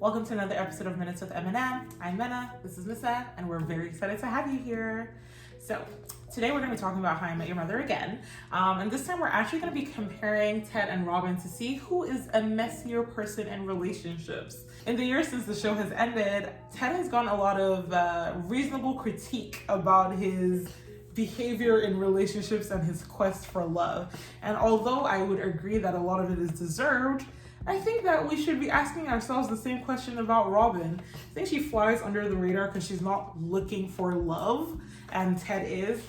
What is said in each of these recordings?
Welcome to another episode of Minutes with M&M. I'm Mena, this is Missa, and we're very excited to have you here. So, today we're going to be talking about How I Met Your Mother again. And this time we're actually going to be comparing Ted and Robin to see who is a messier person in relationships. In the years since the show has ended, Ted has gotten a lot of reasonable critique about his behavior in relationships and his quest for love. And although I would agree that a lot of it is deserved, I think that we should be asking ourselves the same question about Robin. I think she flies under the radar because she's not looking for love, and Ted is.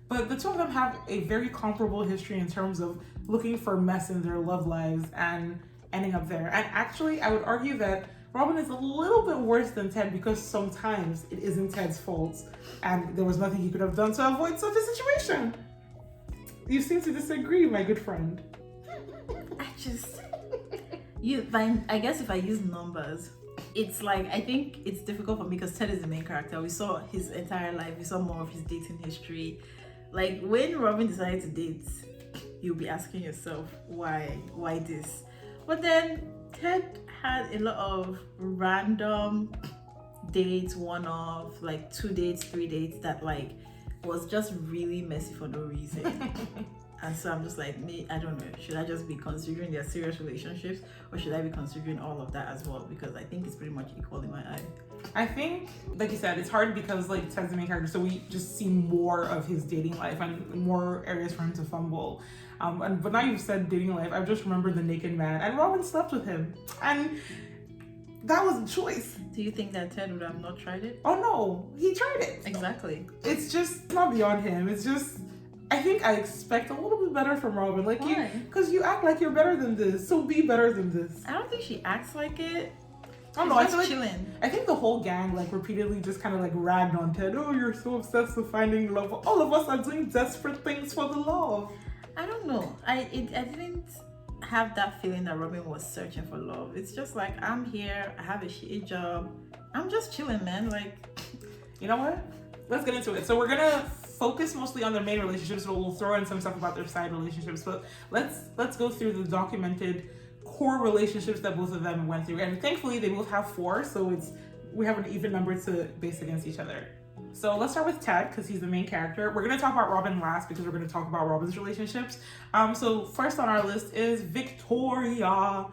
But the two of them have a very comparable history in terms of looking for mess in their love lives and ending up there. And actually, I would argue that Robin is a little bit worse than Ted because sometimes it isn't Ted's fault and there was nothing he could have done to avoid such a situation. You seem to disagree, my good friend. I guess if I use numbers, it's like, I think it's difficult for me because Ted is the main character. We saw his entire life, we saw more of his dating history. Like when Robin decided to date, you'll be asking yourself, why this? But then Ted had a lot of random dates, one-off, like 2 dates, 3 dates that like was just really messy for no reason. And so I'm just like, I don't know, should I just be considering their serious relationships or should I be considering all of that as well? Because I think it's pretty much equal in my eye. I think, like you said, it's hard because like Ted's the main character, so we just see more of his dating life and more areas for him to fumble. But now you've said dating life, I've just remembered the naked man, and Robin slept with him, and that was a choice. Do you think that Ted would have not tried it? Oh no, he tried it. Exactly. It's just not beyond him. It's just, I think I expect a little bit better from Robin. Like, why? Because you act like you're better than this, so be better than this. I don't think she acts like it. I don't know. I feel like chilling. I think the whole gang like repeatedly just kind of like ragged on Ted. Oh, you're so obsessed with finding love. All of us are doing desperate things for the love. I don't know. I didn't have that feeling that Robin was searching for love. It's just like, I'm here. I have a shitty job. I'm just chilling, man. Like, you know what? Let's get into it. So we're gonna focus mostly on their main relationships, but we'll throw in some stuff about their side relationships. But let's go through the documented core relationships that both of them went through, and thankfully they both have 4, so we have an even number to base against each other. So let's start with Ted because he's the main character. We're going to talk about Robin last because we're going to talk about Robin's relationships. So first on our list is Victoria.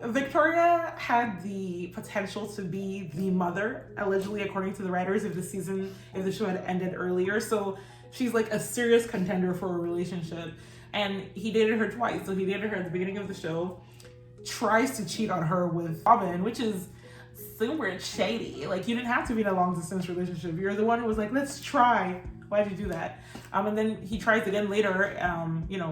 Victoria had the potential to be the mother, allegedly, according to the writers, if the show had ended earlier. So she's like a serious contender for a relationship. And he dated her twice. So he dated her at the beginning of the show, tries to cheat on her with Robin, which is super shady. Like, you didn't have to be in a long distance relationship. You're the one who was like, let's try. Why'd you do that? And then he tries again later.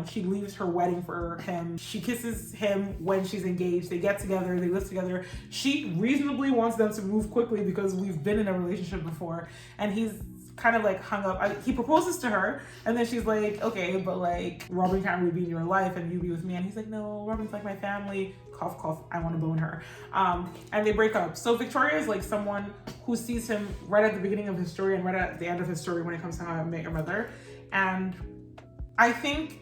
She leaves her wedding for him. She kisses him when she's engaged. They get together. They live together. She reasonably wants them to move quickly because we've been in a relationship before. And he's kind of like hung up. He proposes to her, and then she's like, okay, but like Robin can't really be in your life and you be with me. And he's like, no, Robin's like my family. Cough, cough, I want to bone her. And they break up. So Victoria is like someone who sees him right at the beginning of his story and right at the end of his story when it comes to How I Met Your Mother. And I think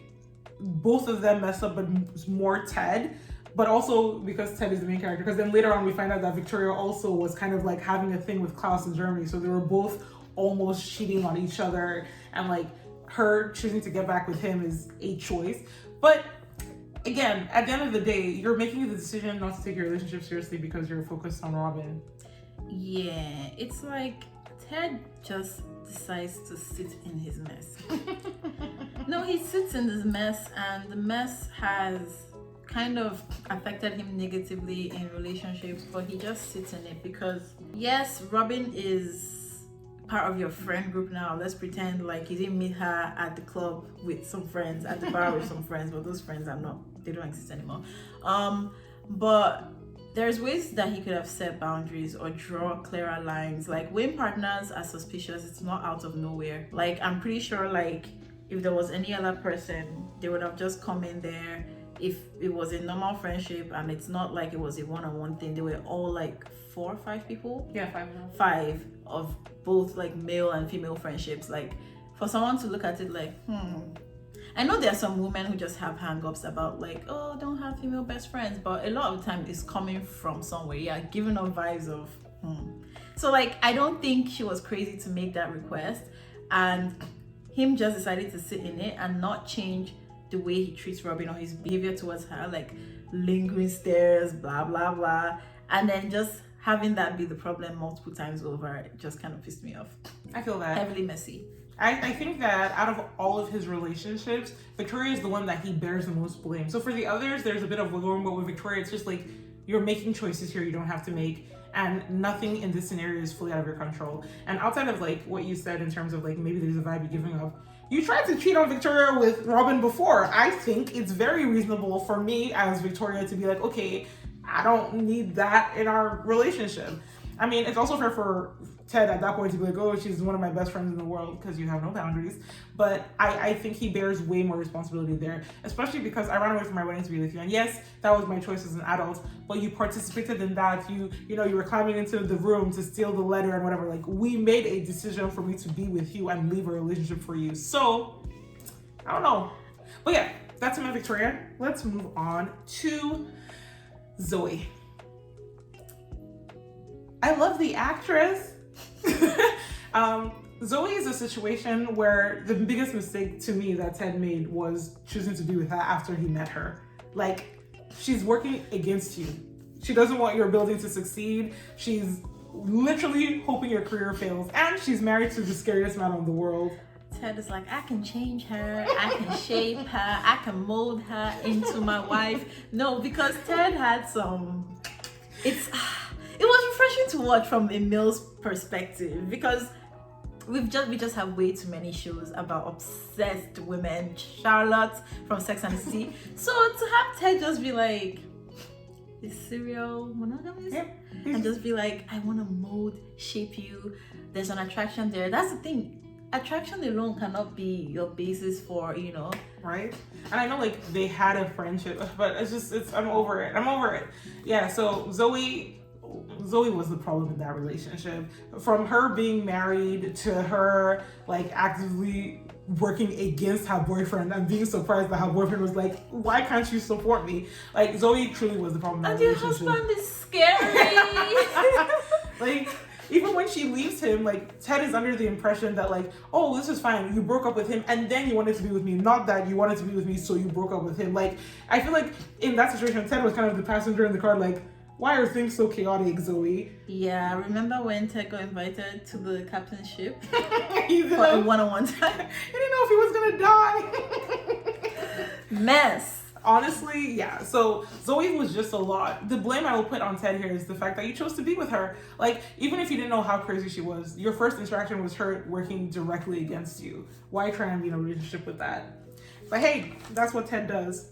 both of them mess up, but more Ted, but also because Ted is the main character. Because then later on we find out that Victoria also was kind of like having a thing with Klaus in Germany. So they were both almost cheating on each other, and like her choosing to get back with him is a choice. But again, at the end of the day, you're making the decision not to take your relationship seriously because you're focused on Robin. Yeah, it's like Ted just decides to sit in his mess. No, he sits in this mess, and the mess has kind of affected him negatively in relationships, but he just sits in it because, yes, Robin is part of your friend group now. Let's pretend like you didn't meet her at the club with some friends, at the bar with some friends, but those friends they don't exist anymore. But there's ways that he could have set boundaries or draw clearer lines. Like when partners are suspicious, it's not out of nowhere. Like I'm pretty sure like if there was any other person, they would have just come in there. If it was a normal friendship and it's not like it was a one-on-one thing, they were all like 4 or 5 people. Yeah, 5 of both like male and female friendships. Like for someone to look at it like, I know there are some women who just have hang-ups about like, oh, don't have female best friends, but a lot of the time it's coming from somewhere. Yeah, giving off vibes of So like, I don't think she was crazy to make that request, and him just decided to sit in it and not change the way he treats Robin or his behavior towards her, like lingering stares, blah blah blah, and then just having that be the problem multiple times over, it just kind of pissed me off. I feel that. Heavily messy. I think that out of all of his relationships, Victoria is the one that he bears the most blame. So for the others, there's a bit of wiggle room, but with Victoria, it's just like, you're making choices here you don't have to make, and nothing in this scenario is fully out of your control. And outside of like what you said in terms of like maybe there's a vibe you're giving off, you tried to cheat on Victoria with Robin before. I think it's very reasonable for me as Victoria to be like, okay, I don't need that in our relationship. I mean, it's also fair for Ted at that point to be like, oh, she's one of my best friends in the world because you have no boundaries. But I think he bears way more responsibility there, especially because I ran away from my wedding to be with you. And yes, that was my choice as an adult, but you participated in that. You were climbing into the room to steal the letter and whatever. Like, we made a decision for me to be with you and leave a relationship for you. So, I don't know. But yeah, that's my Victoria. Let's move on to Zoey. I love the actress. Zoey is a situation where the biggest mistake to me that Ted made was choosing to be with her after he met her. Like, she's working against you. She doesn't want your building to succeed. She's literally hoping your career fails. And she's married to the scariest man in the world. Ted is like, I can change her, I can shape her, I can mold her into my wife. No, because Ted had some... It was refreshing to watch from a male's perspective, because we just have way too many shows about obsessed women. Charlotte from Sex and the City. So to have Ted just be like, is serial monogamous? Yeah. And just be like, I want to mold, shape you. There's an attraction there. That's the thing. Attraction alone cannot be your basis for, right? And I know like they had a friendship, but I'm over it. Yeah, so Zoey was the problem in that relationship. From her being married to her like actively working against her boyfriend and being surprised that her boyfriend was like, why can't you support me? Like, Zoey truly was the problem in that relationship. And your husband is scary. Like, even when she leaves him, like, Ted is under the impression that like, oh, this is fine, you broke up with him and then you wanted to be with me, not that you wanted to be with me so you broke up with him. Like, I feel like in that situation, Ted was kind of the passenger in the car, like, why are things so chaotic, Zoey? Yeah, remember when Ted got invited to the captain's ship for a one-on-one time? He didn't know if he was gonna die. Mess. Honestly, yeah. So Zoey was just a lot. The blame I will put on Ted here is the fact that you chose to be with her. Like, even if you didn't know how crazy she was, your first interaction was her working directly against you. Why try and be in a relationship with that? But hey, that's what Ted does.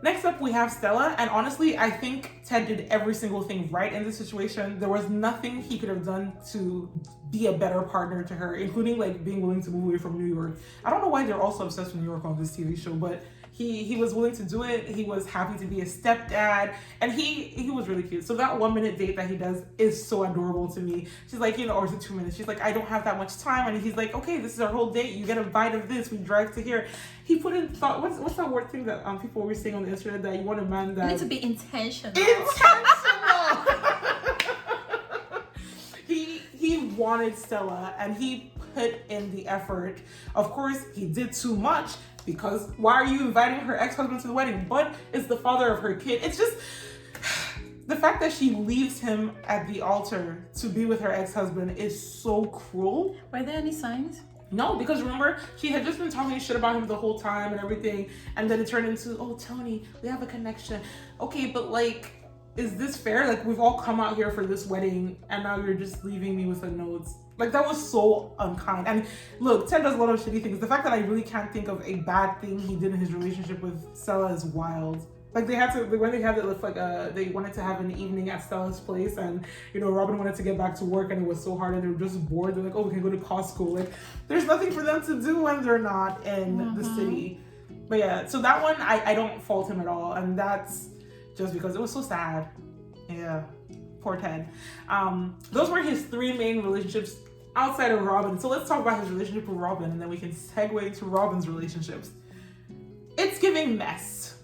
Next up, we have Stella, and honestly, I think Ted did every single thing right in this situation. There was nothing he could have done to be a better partner to her, including like being willing to move away from New York. I don't know why they're all so obsessed with New York on this TV show, but he was willing to do it. He was happy to be a stepdad, and he was really cute. So that 1 minute date that he does is so adorable to me. She's like, or is it 2 minutes? She's like, I don't have that much time, and he's like, okay, this is our whole date. You get a bite of this. We drive to here. He put in thought. What's that word thing that people were saying on the internet, that you want a man that you need to be intentional. He wanted Stella, and he put in the effort. Of course, he did too much, because why are you inviting her ex-husband to the wedding? But it's the father of her kid. It's just the fact that she leaves him at the altar to be with her ex-husband is so cruel. Were there any signs? No, because remember, she had just been talking shit about him the whole time and everything, and then it turned into, oh, Tony, we have a connection. Okay, but like, is this fair? Like, we've all come out here for this wedding, and now you're just leaving me with a note. Like, that was so unkind. And look, Ted does a lot of shitty things. The fact that I really can't think of a bad thing he did in his relationship with Stella is wild. Like, when they had it, like, they wanted to have an evening at Stella's place, and, Robin wanted to get back to work, and it was so hard, and they were just bored. They're like, oh, we can go to Costco. Like, there's nothing for them to do when they're not in the city. But yeah, so that one, I don't fault him at all, and that's just because it was so sad. Yeah, poor Ted. Those were his 3 main relationships outside of Robin. So let's talk about his relationship with Robin, and then we can segue into Robin's relationships. giving mess.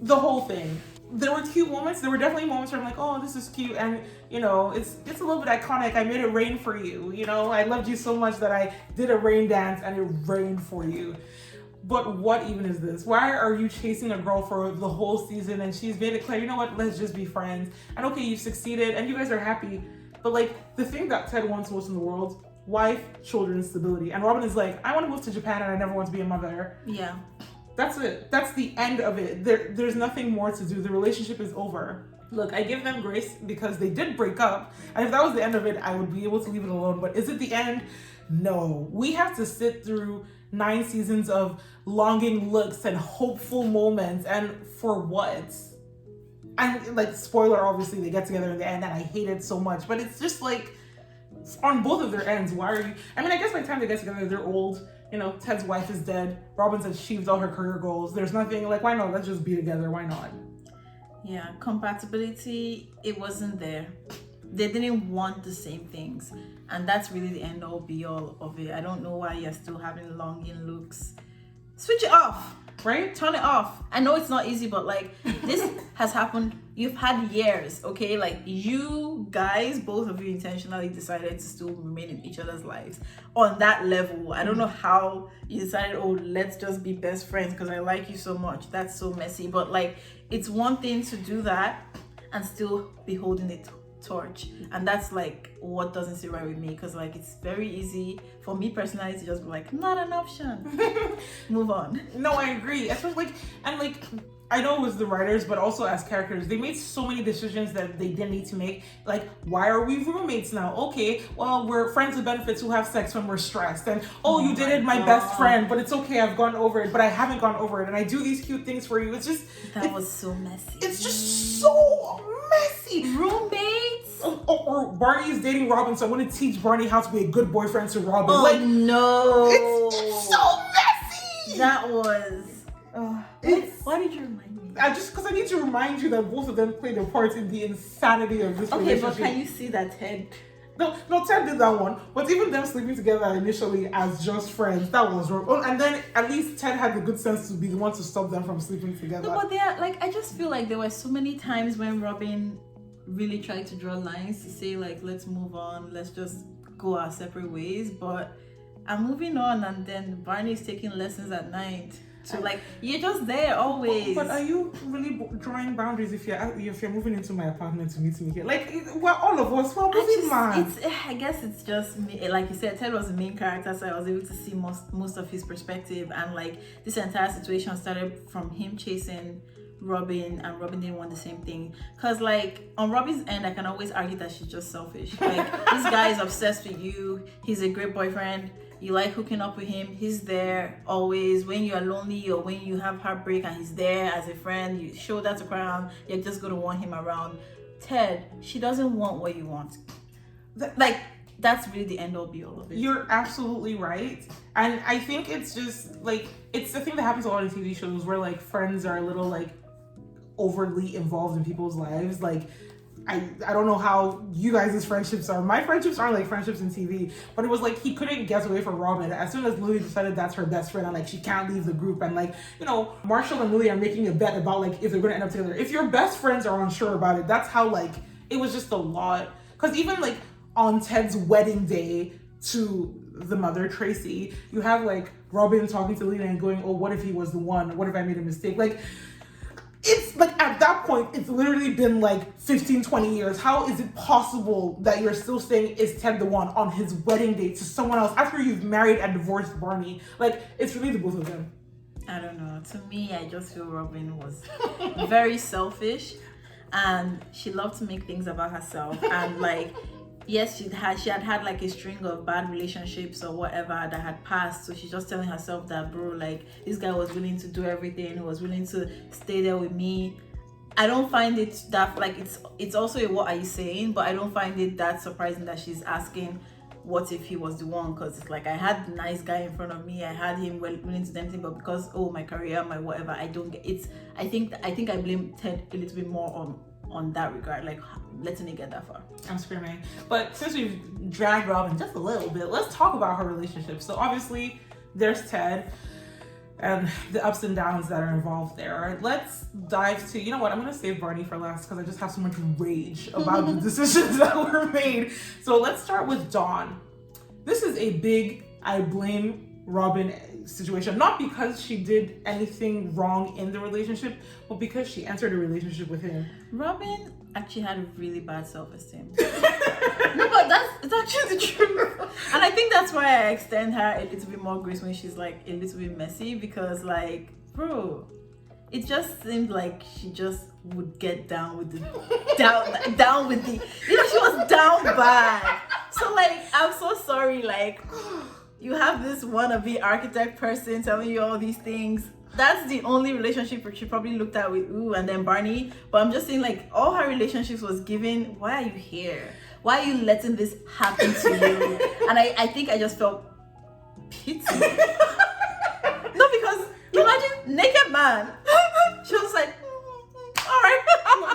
The whole thing. There were cute moments. There were definitely moments where I'm like, oh, this is cute. And, you know, it's a little bit iconic. I made it rain for you. You know, I loved you so much that I did a rain dance and it rained for you. But what even is this? Why are you chasing a girl for the whole season and she's made it clear, you know what, let's just be friends. And okay, you've succeeded and you guys are happy. But like, the thing that Ted wants most in the world, wife, children, stability. And Robin is like, I want to move to Japan and I never want to be a mother. Yeah. That's it. That's the end of it. There's nothing more to do. The relationship is over. Look, I give them grace because they did break up. And if that was the end of it, I would be able to leave it alone. But is it the end? No. We have to sit through 9 seasons of longing looks and hopeful moments. And for what? And like, spoiler, obviously, they get together in the end and I hate it so much. But it's just like, on both of their ends, why are you? I mean, I guess by the time they get together, they're old. You know, Ted's wife is dead. Robin's achieved all her career goals. There's nothing, like, why not? Let's just be together. Why not? Yeah, compatibility, it wasn't there. They didn't want the same things. And that's really the end all be all of it. I don't know why you're still having longing looks. Switch it off, right? Turn it off. I know it's not easy, but like, this has happened. You've had years, okay? Like, you guys, both of you intentionally decided to still remain in each other's lives on that level. I don't know how you decided, oh, let's just be best friends because I like you so much. That's so messy. But like, it's one thing to do that and still be holding it torch, and that's like what doesn't sit right with me, because like, it's very easy for me personally to just be like, not an option. Move on. No, I agree. Especially like, and like, I know it was the writers, but also as characters, they made so many decisions that they didn't need to make. Like, why are we roommates now? Okay, well, we're friends with benefits who have sex when we're stressed. And, oh, you dated my best friend, but it's okay, I've gone over it, but I haven't gone over it. And I do these cute things for you. It's just... That was so messy. It's just so messy. Roommates? Or Barney is dating Robin, so I want to teach Barney how to be a good boyfriend to Robin. Oh, like, no. It's so messy. That was... why did you remind me? Because I need to remind you that both of them played a part in the insanity of this relationship. Okay, but can you see that Ted? No, Ted did that one. But even them sleeping together initially as just friends, that was wrong. Oh, and then at least Ted had the good sense to be the one to stop them from sleeping together. No, but they're like, I just feel like there were so many times when Robin really tried to draw lines to say like, let's move on, let's just go our separate ways. But I'm moving on, and then Barney's taking lessons at night. So like, you're just there always. But are you really drawing boundaries if you're moving into my apartment to meet me here? Like, well, all of us, well, moving man. I guess it's just me. Like you said, Ted was the main character, so I was able to see most of his perspective. And like, this entire situation started from him chasing Robin, and Robin didn't want the same thing. Cause like, on Robin's end, I can always argue that she's just selfish. Like, this guy is obsessed with you. He's a great boyfriend. You like hooking up with him. He's there always. When you're lonely or when you have heartbreak and he's there as a friend, you show that to crowd. You're just going to want him around. Ted, she doesn't want what you want. Like, that's really the end all be all of it. You're absolutely right. And I think it's just like, it's the thing that happens a lot in TV shows where like friends are a little like overly involved in people's lives. Like, I don't know how you guys' friendships are. My friendships aren't like friendships in TV, but it was like he couldn't get away from Robin. As soon as Lily decided that's her best friend and like she can't leave the group, and like, you know, Marshall and Lily are making a bet about like if they're gonna end up together. If your best friends are unsure about it, that's how like it was just a lot. Because even like on Ted's wedding day to the mother, Tracy, you have like Robin talking to Lily and going, oh, what if he was the one? What if I made a mistake? Like, it's like at that point, it's literally been like 15, 20 years. How is it possible that you're still saying is Ted the one on his wedding day to someone else after you've married and divorced Barney? Like, it's really the both of them. I don't know. To me, I just feel Robin was very selfish, and she loved to make things about herself. And like, yes, she had like a string of bad relationships or whatever that had passed, so she's just telling herself that, bro, like, this guy was willing to do everything, was willing to stay there with me. I don't find it that, like, it's also a what are you saying, but I don't find it that surprising that she's asking what if he was the one, because it's like, I had the nice guy in front of me, I had him willing to do anything, but because, oh, my career, my whatever, I don't get it. I think I blame Ted a little bit more on that regard, like letting it get that far. I'm screaming. But since we've dragged Robin just a little bit, let's talk about her relationship. So obviously there's Ted. and the ups and downs that are involved there. All right, let's dive to, you know what, I'm gonna save Barney for last because I just have so much rage about the decisions that were made. So let's start with Dawn. This is a big I blame Robin situation, not because she did anything wrong in the relationship, but because she entered a relationship with him. Robin actually had a really bad self-esteem. No, but it's actually the truth. And I think that's why I extend her a little bit more grace when she's like a little bit messy, because like, bro, it just seemed like she just would get down with the down with the, you know, she was down bad. So like, I'm so sorry, like, you have this wannabe architect person telling you all these things. That's the only relationship she probably looked at with and then Barney. But I'm just saying, like, all her relationships was given, why are you here? Why are you letting this happen to you? And I think I just felt pity. No, because imagine naked man. She was like, all right.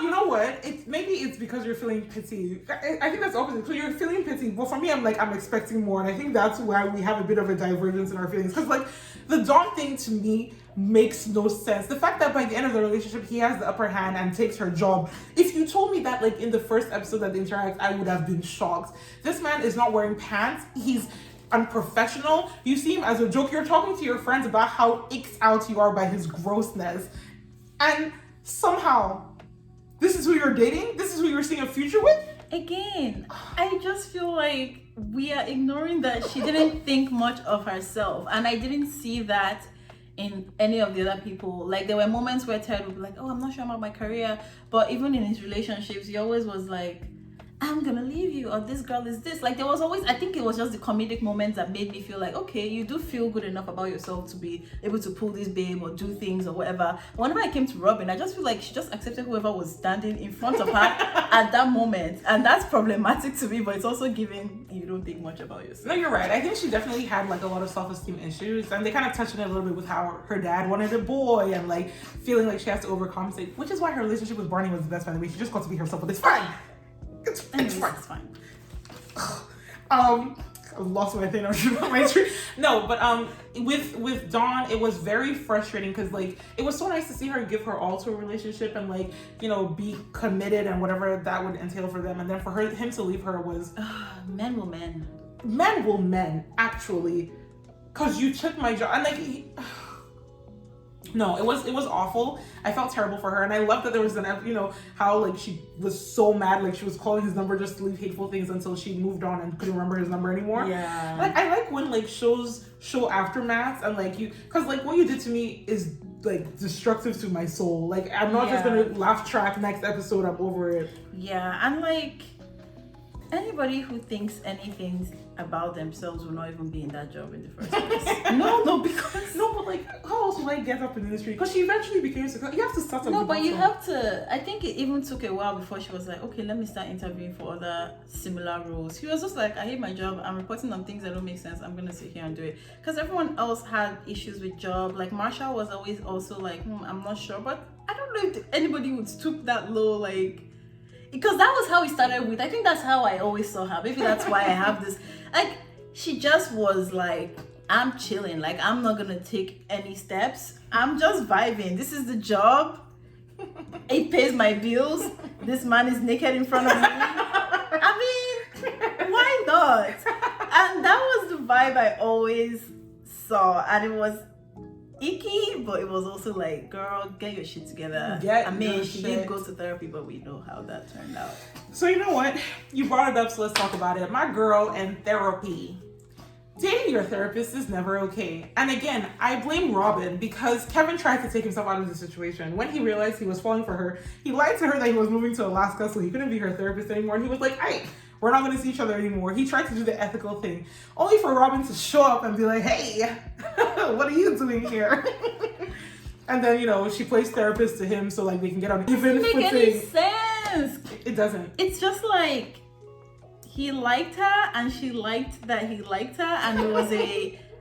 You know what? Maybe it's because you're feeling pity. I think that's opposite. So you're feeling pity. Well, for me, I'm expecting more, and I think that's why we have a bit of a divergence in our feelings. Because like the Dawn thing to me makes no sense. The fact that by the end of the relationship he has the upper hand and takes her job. If you told me that like in the first episode that they interact, I would have been shocked. This man is not wearing pants. He's unprofessional. You see him as a joke. You're talking to your friends about how icked out you are by his grossness, and somehow this is who you're dating? This is who you're seeing a future with? Again, I just feel like we are ignoring that she didn't think much of herself. And I didn't see that in any of the other people. Like, there were moments where Ted would be like, oh, I'm not sure about my career. But even in his relationships, he always was like, I'm gonna leave you, or this girl is this. Like, there was always, I think it was just the comedic moments that made me feel like, okay, you do feel good enough about yourself to be able to pull this babe or do things or whatever. Whenever I came to Robin, I just feel like she just accepted whoever was standing in front of her at that moment. And that's problematic to me, but it's also giving you don't think much about yourself. No, you're right. I think she definitely had like a lot of self-esteem issues, and they kind of touched on it a little bit with how her dad wanted a boy and like feeling like she has to overcompensate, which is why her relationship with Barney was the best, by the way. She just got to be herself, but it's fine. It's fine. I lost my thing. No, but with Dawn, it was very frustrating because like it was so nice to see her give her all to a relationship and like, you know, be committed and whatever that would entail for them, and then for him to leave her was men will men actually, because you took my job. And like no, it was awful. I felt terrible for her, and I love that there was you know, how like she was so mad, like she was calling his number just to leave hateful things until she moved on and couldn't remember his number anymore. Yeah. Like I like when like shows show aftermaths and like you, because like what you did to me is like destructive to my soul. Like I'm not just gonna laugh track next episode, I'm over it. Yeah, and like anybody who thinks anything about themselves will not even be in that job in the first place. No, but like, how else will I get up in the industry? Because she eventually became successful. You have to start. No, but you have to. I think it even took a while before she was like, okay, let me start interviewing for other similar roles. She was just like, I hate my job. I'm reporting on things that don't make sense. I'm gonna sit here and do it. Because everyone else had issues with job. Like Marshall was always also like, I'm not sure, but I don't know if anybody would stoop that low, like. Because that was how we started with. I think that's how I always saw her. Maybe that's why I have this. Like, she just was like, I'm chilling. Like, I'm not going to take any steps. I'm just vibing. This is the job. It pays my bills. This man is naked in front of me. I mean, why not? And that was the vibe I always saw. And it was icky, but it was also like, girl, get your shit together. She did go to therapy, but we know how that turned out. So you know what? You brought it up, so let's talk about it. My girl and therapy. Dating your therapist is never okay. And again, I blame Robin because Kevin tried to take himself out of the situation. When he realized he was falling for her, he lied to her that he was moving to Alaska, so he couldn't be her therapist anymore. And he was like, hey, we're not going to see each other anymore. He tried to do the ethical thing, only for Robin to show up and be like, hey, what are you doing here? And then, you know, she plays therapist to him so like they can get on even footing. It doesn't make any sense. It doesn't. It's just like he liked her and she liked that he liked her, and it was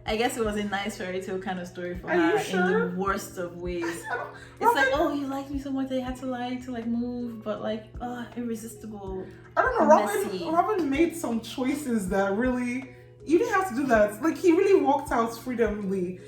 I guess it was a nice fairy tale kind of story for her in the worst of ways. It's like, oh, you liked me so much that you had to lie to like move, but like, irresistible. I don't know. Robin made some choices that really, you didn't have to do that. Like he really walked out freedomly.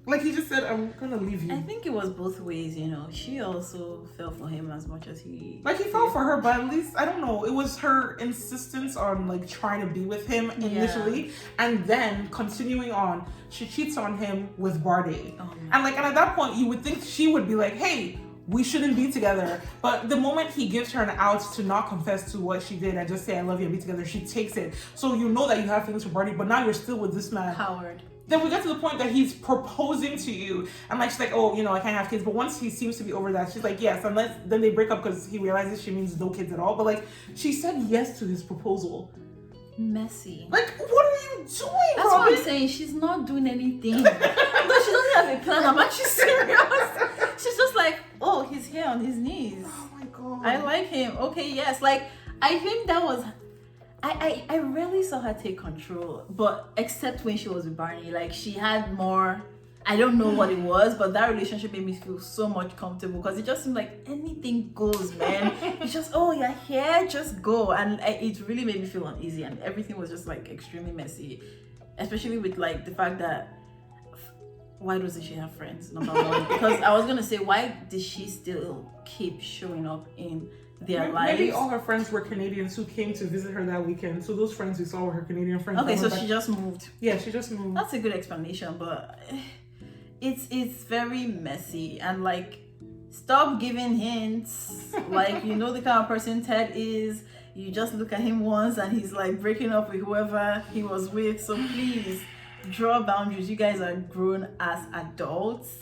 Like he just said, I'm gonna leave you. I think it was both ways, you know. She also fell for him as much as he. Like he fell for her, but at least I don't know. It was her insistence on like trying to be with him initially, and then continuing on. She cheats on him with Barney, and at that point, you would think she would be like, "Hey, we shouldn't be together." But the moment he gives her an out to not confess to what she did and just say, "I love you" and be together, she takes it. So you know that you have feelings for Barney, but now you're still with this man. Coward. Then we get to the point that he's proposing to you, and like she's like, "Oh, you know, I can't have kids." But once he seems to be over that, she's like, "Yes." Unless then they break up because he realizes she means no kids at all. But like, she said yes to his proposal. Messy. Like, what are you doing, That's Robin? what I'm saying. She's not doing anything. No, she doesn't have a plan. I'm actually serious. She's just like, oh, he's here on his knees. Oh my god. I like him. Okay, yes. Like, I think that was. I rarely saw her take control, but except when she was with Barney, like she had more. I don't know what it was, but that relationship made me feel so much comfortable because it just seemed like anything goes, man. It's just, oh, you're here, just go. And it really made me feel uneasy, and everything was just like extremely messy, especially with like the fact that why doesn't she have friends, number one? Because I was gonna say, why did she still keep showing up in their lives? Maybe all her friends were Canadians who came to visit her that weekend. So those friends we saw were her Canadian friends. Okay, so she just moved. Yeah, she just moved. That's a good explanation, but it's very messy, and like, stop giving hints. Like, you know the kind of person Ted is. You just look at him once and he's like breaking up with whoever he was with. So please draw boundaries. You guys are grown as adults.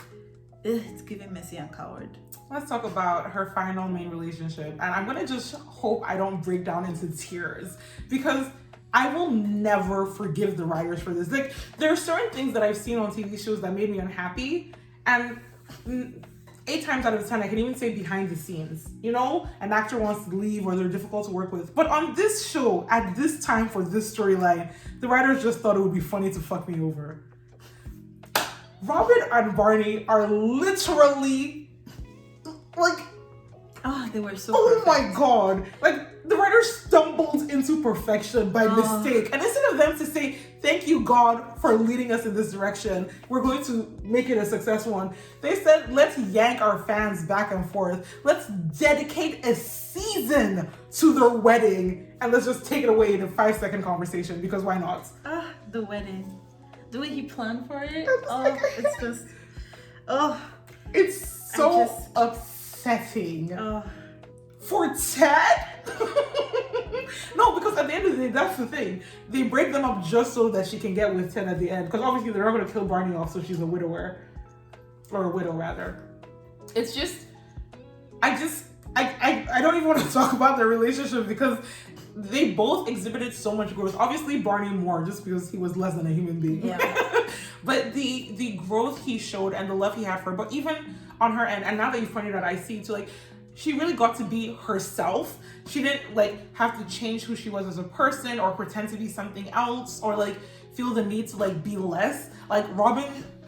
It's giving messy and coward. Let's talk about her final main relationship. And I'm gonna just hope I don't break down into tears because I will never forgive the writers for this. Like, there are certain things that I've seen on TV shows that made me unhappy, and 8 times out of 10, I can even say behind the scenes. You know, an actor wants to leave or they're difficult to work with. But on this show, at this time for this storyline, the writers just thought it would be funny to fuck me over. Robin and Barney are literally like, they were so oh perfect. my god, like the writers stumbled into perfection by mistake, and instead of them to say thank you God for leading us in this direction, we're going to make it a successful one, they said let's yank our fans back and forth, let's dedicate a season to their wedding, and let's just take it away in a 5-second conversation, because why not? The wedding, the way he planned for it, it's just it's so upsetting. For Ted? No, because at the end of the day, that's the thing. They break them up just so that she can get with Ted at the end. Because obviously they're not going to kill Barney off, so she's a widower. Or a widow, rather. It's just... I don't even want to talk about their relationship because they both exhibited so much growth. Obviously, Barney more, just because he was less than a human being. Yeah. But the growth he showed and the love he had for her, but even on her end, and now that you pointed out, I see too, like, she really got to be herself. She didn't like have to change who she was as a person or pretend to be something else or like feel the need to like be less. Like, Robin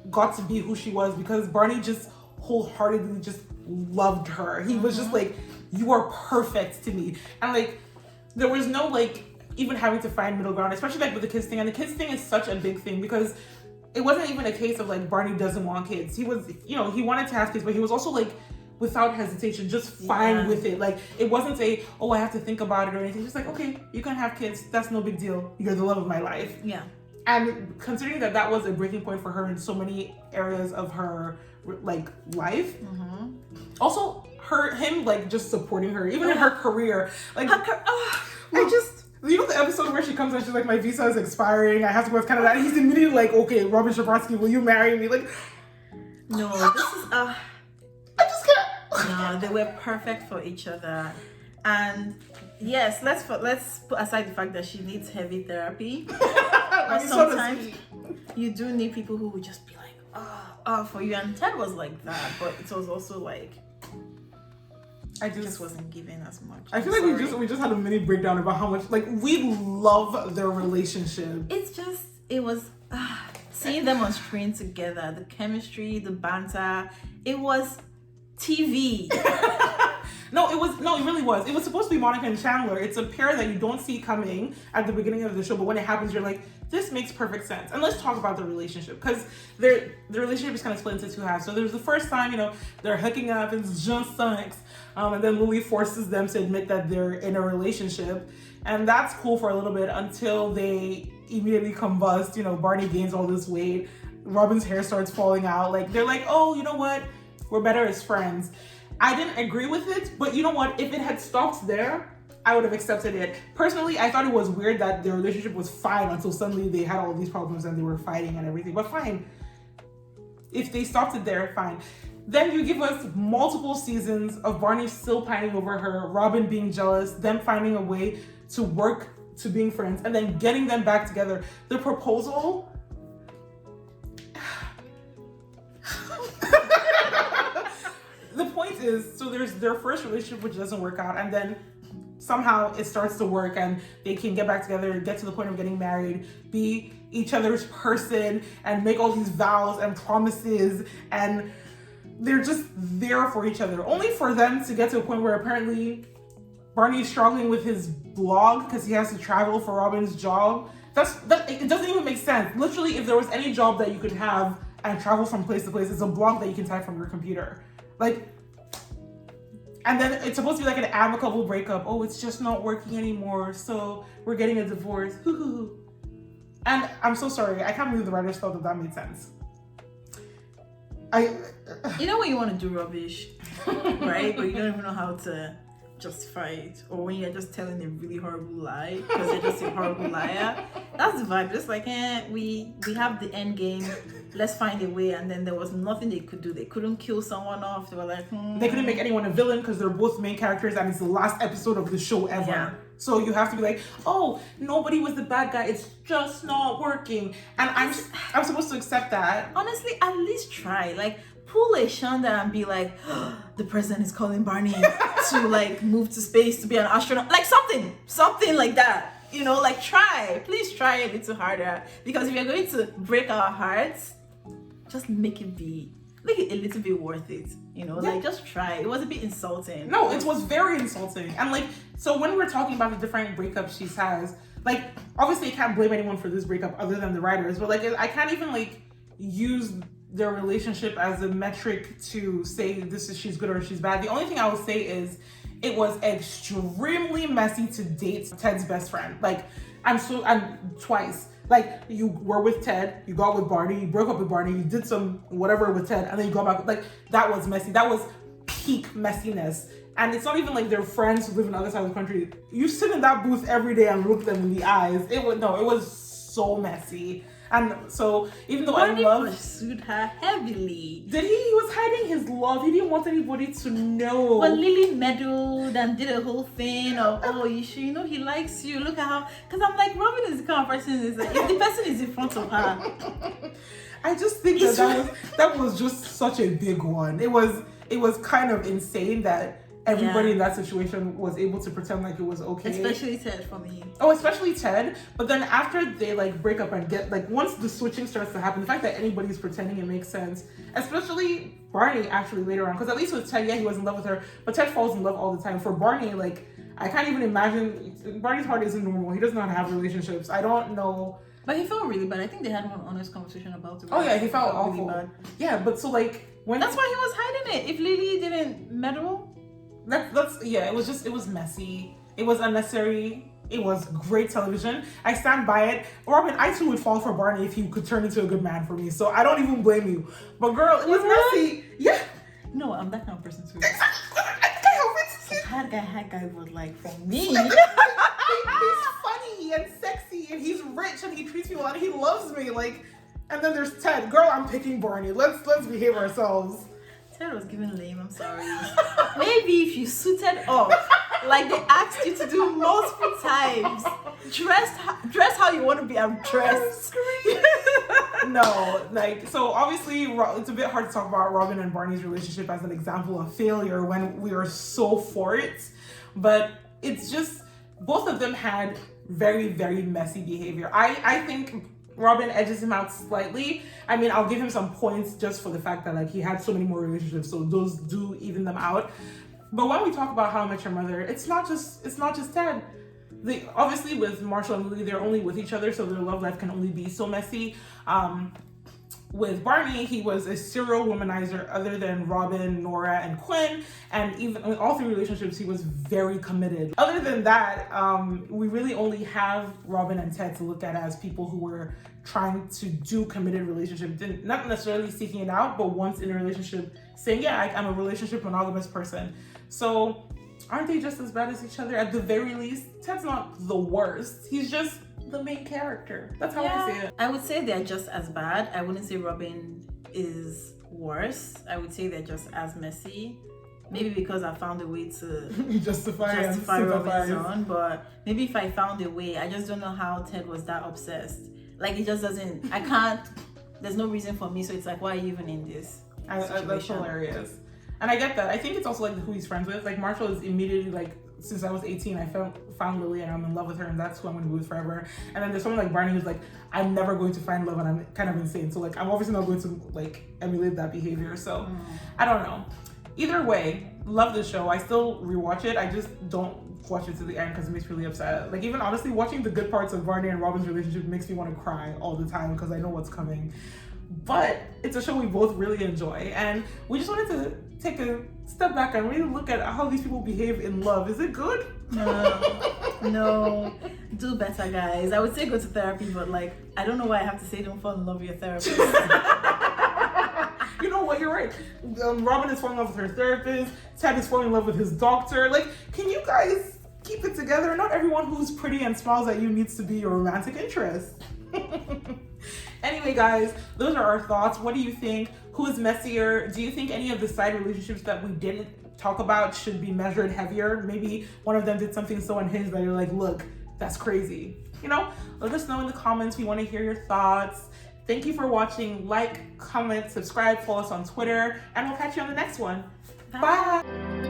got to be who she was because Barney just wholeheartedly just loved her. He was just like, you are perfect to me. And like, there was no like even having to find middle ground, especially like with the kids thing. And the kids thing is such a big thing because it wasn't even a case of like Barney doesn't want kids. He was, you know, he wanted to have kids, but he was also like without hesitation, just fine with it. Like, it wasn't oh, I have to think about it or anything. Just like, okay, you can have kids. That's no big deal. You're the love of my life. Yeah. And considering that that was a breaking point for her in so many areas of her like life, also him like just supporting her, even in her career. Like, you know the episode where she comes and she's like, my visa is expiring, I have to go to Canada, and he's immediately like, okay, Robin Scherbatsky, will you marry me? Like, no, this is I just can't. No, they were perfect for each other. And yes, let's put aside the fact that she needs heavy therapy. But sometimes you do need people who would just be like, for you. And Ted was like that, but it was also like, I just wasn't giving as much. I feel like we just had a mini breakdown about how much, like, we love their relationship. It was seeing them on screen together, the chemistry, the banter, it was TV. No, it really was. It was supposed to be Monica and Chandler. It's a pair that you don't see coming at the beginning of the show, but when it happens, you're like, this makes perfect sense. And let's talk about the relationship, because the relationship is kind of split into two halves. So there's the first time, they're hooking up, it's just sex, and then Lily forces them to admit that they're in a relationship, and that's cool for a little bit until they immediately combust. Barney gains all this weight, Robin's hair starts falling out. Like, they're like, oh, you know what? We're better as friends. I didn't agree with it, but you know what? If it had stopped there, I would have accepted it. Personally, I thought it was weird that their relationship was fine until suddenly they had all these problems and they were fighting and everything. But fine. If they stopped it there, fine. Then you give us multiple seasons of Barney still pining over her, Robin being jealous, them finding a way to work to being friends, and then getting them back together. The proposal... The point is, so there's their first relationship which doesn't work out, and then somehow it starts to work and they can get back together, get to the point of getting married, be each other's person, and make all these vows and promises, and they're just there for each other. Only for them to get to a point where apparently Barney's struggling with his blog because he has to travel for Robin's job. It doesn't even make sense. Literally, if there was any job that you could have and travel from place to place, it's a blog that you can type from your computer. Like, and then it's supposed to be like an amicable breakup. Oh, it's just not working anymore, so we're getting a divorce. And I'm so sorry. I can't believe the writers felt that made sense. You know when you want to do rubbish, right? But you don't even know how to justify it, or when you're just telling a really horrible lie because you're just a horrible liar. That's the vibe. Just like, we have the end game. Let's find a way. And then there was nothing they could do. They couldn't kill someone off. They were like, They couldn't make anyone a villain because they're both main characters and it's the last episode of the show ever. Yeah. So you have to be like, oh, nobody was the bad guy. It's just not working. And I'm supposed to accept that. Honestly, at least try. Like, pull a Shonda and be like, the president is calling Barney to like move to space to be an astronaut. Like something like that. Like please try a little harder, because if you're going to break our hearts, just make it a little bit worth it. Like just try. It was a bit insulting. No, it was very insulting. And like, so when we're talking about the different breakups she has, like, obviously I can't blame anyone for this breakup other than the writers, but like, I can't even like use their relationship as a metric to say she's good or she's bad. The only thing I will say is it was extremely messy to date Ted's best friend. Like, I'm twice. Like, you were with Ted, you got with Barney, you broke up with Barney, you did some whatever with Ted, and then you got back. Like, that was messy. That was peak messiness. And it's not even like they're friends who live in the other side of the country. You sit in that booth every day and look them in the eyes. It was so messy. And so, even though Barney I love... pursued her heavily. Did he? He was hiding his love. He didn't want anybody to know. But Lily meddled and did a whole thing of, you should, he likes you. Look at how... Because I'm like, Robin is the kind of person is like, if the person is in front of her... I just think that was just such a big one. It was kind of insane that everybody in that situation was able to pretend like it was okay. Especially Ted for me. Oh, especially Ted. But then after they like break up and get like, once the switching starts to happen, the fact that anybody's pretending, it makes sense. Especially Barney actually later on. Because at least with Ted, he was in love with her. But Ted falls in love all the time. For Barney, like, I can't even imagine. Barney's heart isn't normal. He does not have relationships. I don't know. But he felt really bad. I think they had one honest conversation about it. Oh yeah, he felt awful. Really bad. Yeah, but so like when that's why he was hiding it. If Lily didn't meddle. It was messy. It was unnecessary. It was great television. I stand by it. Robin, I too would fall for Barney if he could turn into a good man for me. So I don't even blame you. But girl, it was messy. Yeah. No, I'm that kind of person too. I can't help it. Hard guy was like for me. He's funny and sexy and he's rich and he treats people and he loves me. Like, and then there's Ted. Girl, I'm picking Barney. Let's behave ourselves. Ted was giving lame, I'm sorry. Maybe if you suited up, like they asked you to do multiple times, dress how you want to be dressed. No, like, so obviously it's a bit hard to talk about Robin and Barney's relationship as an example of failure when we are so for it, but it's just, both of them had very, very messy behavior. I think Robin edges him out slightly. I mean, I'll give him some points just for the fact that like he had so many more relationships, so those do even them out. But when we talk about How I Met Your Mother, it's not just Ted. Obviously with Marshall and Lily, they're only with each other, so their love life can only be so messy. With Barney, he was a serial womanizer other than Robin, Nora, and Quinn. And even in all three relationships, he was very committed. Other than that, we really only have Robin and Ted to look at as people who were trying to do committed relationship, not necessarily seeking it out, but once in a relationship saying, yeah, I'm a relationship monogamous person. So aren't they just as bad as each other? At the very least, Ted's not the worst. He's just the main character. That's how I see it. I would say they're just as bad. I wouldn't say Robin is worse. I would say they're just as messy. Maybe because I found a way to justify Robin's own, but maybe if I found a way, I just don't know how Ted was that obsessed. Like, it just doesn't, I can't, there's no reason for me, so it's like, why are you even in this situation? That's hilarious. And I get that. I think it's also like who he's friends with. Like, Marshall is immediately like, since I was 18, I found Lily and I'm in love with her and that's who I'm going to be with forever. And then there's someone like Barney who's like, I'm never going to find love and I'm kind of insane. So like, I'm obviously not going to like emulate that behavior. So I don't know. Either way, love the show. I still rewatch it. I just don't watch it to the end because it makes me really upset. Like, even honestly, watching the good parts of Barney and Robin's relationship makes me want to cry all the time because I know what's coming. But it's a show we both really enjoy, and we just wanted to take a step back and really look at how these people behave in love. Is it good? No, do better, guys. I would say go to therapy, but like, I don't know why I have to say don't fall in love with your therapist. You know what? You're right. Robin is falling in love with her therapist. Ted is falling in love with his doctor. Like, can you guys keep it together? Not everyone who's pretty and smiles at you needs to be your romantic interest. Anyway, guys, those are our thoughts. What do you think? Who is messier? Do you think any of the side relationships that we didn't talk about should be measured heavier? Maybe one of them did something so unhinged that you're like, look, that's crazy. You know, let us know in the comments. We want to hear your thoughts. Thank you for watching. Like, comment, subscribe, follow us on Twitter, and we'll catch you on the next one. Bye.